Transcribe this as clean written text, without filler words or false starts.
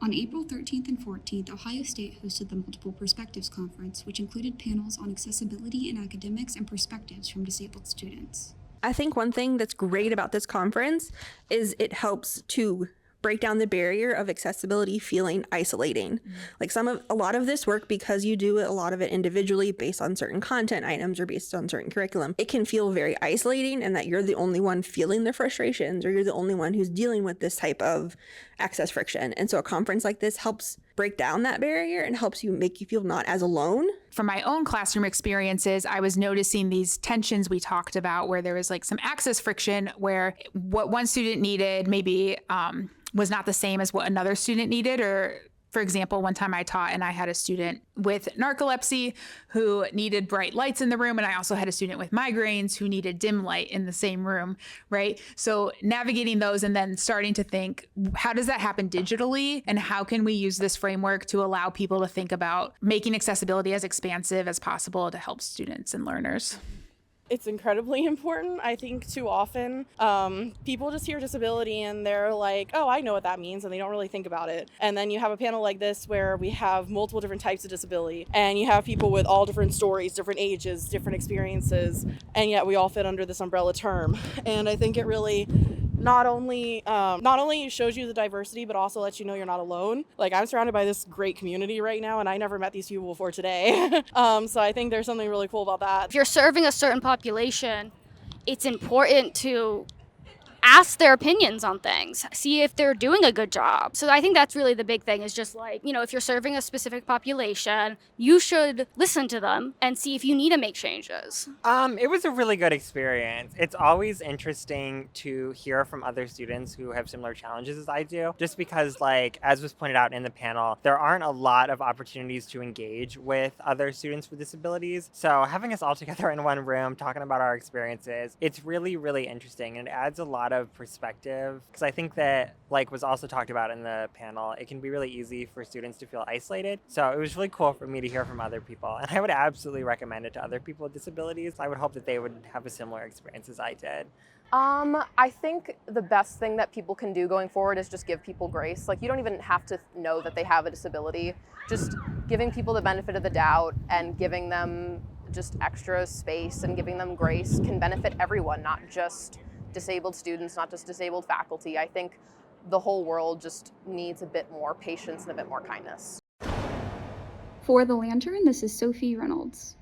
On April 13th and 14th, Ohio State hosted the Multiple Perspectives Conference, which included panels on accessibility in academics and perspectives from disabled students. I think one thing that's great about this conference is it helps to break down the barrier of accessibility feeling isolating. Like a lot of this work, because you do a lot of it individually based on certain content items or based on certain curriculum, it can feel very isolating, and that you're the only one feeling the frustrations, or you're the only one who's dealing with this type of access friction. And so a conference like this helps break down that barrier and helps make you feel not as alone. From my own classroom experiences, I was noticing these tensions we talked about, where there was like some access friction, where what one student needed maybe was not the same as what another student needed. Or, for example, one time I taught and I had a student with narcolepsy who needed bright lights in the room. And I also had a student with migraines who needed dim light in the same room, right? So navigating those and then starting to think, how does that happen digitally? And how can we use this framework to allow people to think about making accessibility as expansive as possible to help students and learners? It's incredibly important. I think too often people just hear disability and they're like, oh, I know what that means, and they don't really think about it. And then you have a panel like this where we have multiple different types of disability, and you have people with all different stories, different ages, different experiences, and yet we all fit under this umbrella term. And I think it really not only shows you the diversity, but also lets you know you're not alone. Like, I'm surrounded by this great community right now, and I never met these people before today. So I think there's something really cool about that. If you're serving a certain population, it's important to ask their opinions on things, see if they're doing a good job. So I think that's really the big thing, is just like, if you're serving a specific population, you should listen to them and see if you need to make changes. It was a really good experience. It's always interesting to hear from other students who have similar challenges as I do, just because, like, as was pointed out in the panel, there aren't a lot of opportunities to engage with other students with disabilities. So having us all together in one room talking about our experiences, it's really, really interesting, and it adds a lot of perspective, because I think that, like was also talked about in the panel, it can be really easy for students to feel isolated. So it was really cool for me to hear from other people, and I would absolutely recommend it to other people with disabilities. I would hope that they would have a similar experience as I did. I think the best thing that people can do going forward is just give people grace. Like, you don't even have to know that they have a disability. Just giving people the benefit of the doubt and giving them just extra space and giving them grace can benefit everyone, not just disabled students, not just disabled faculty. I think the whole world just needs a bit more patience and a bit more kindness. For The Lantern, this is Sophie Reynolds.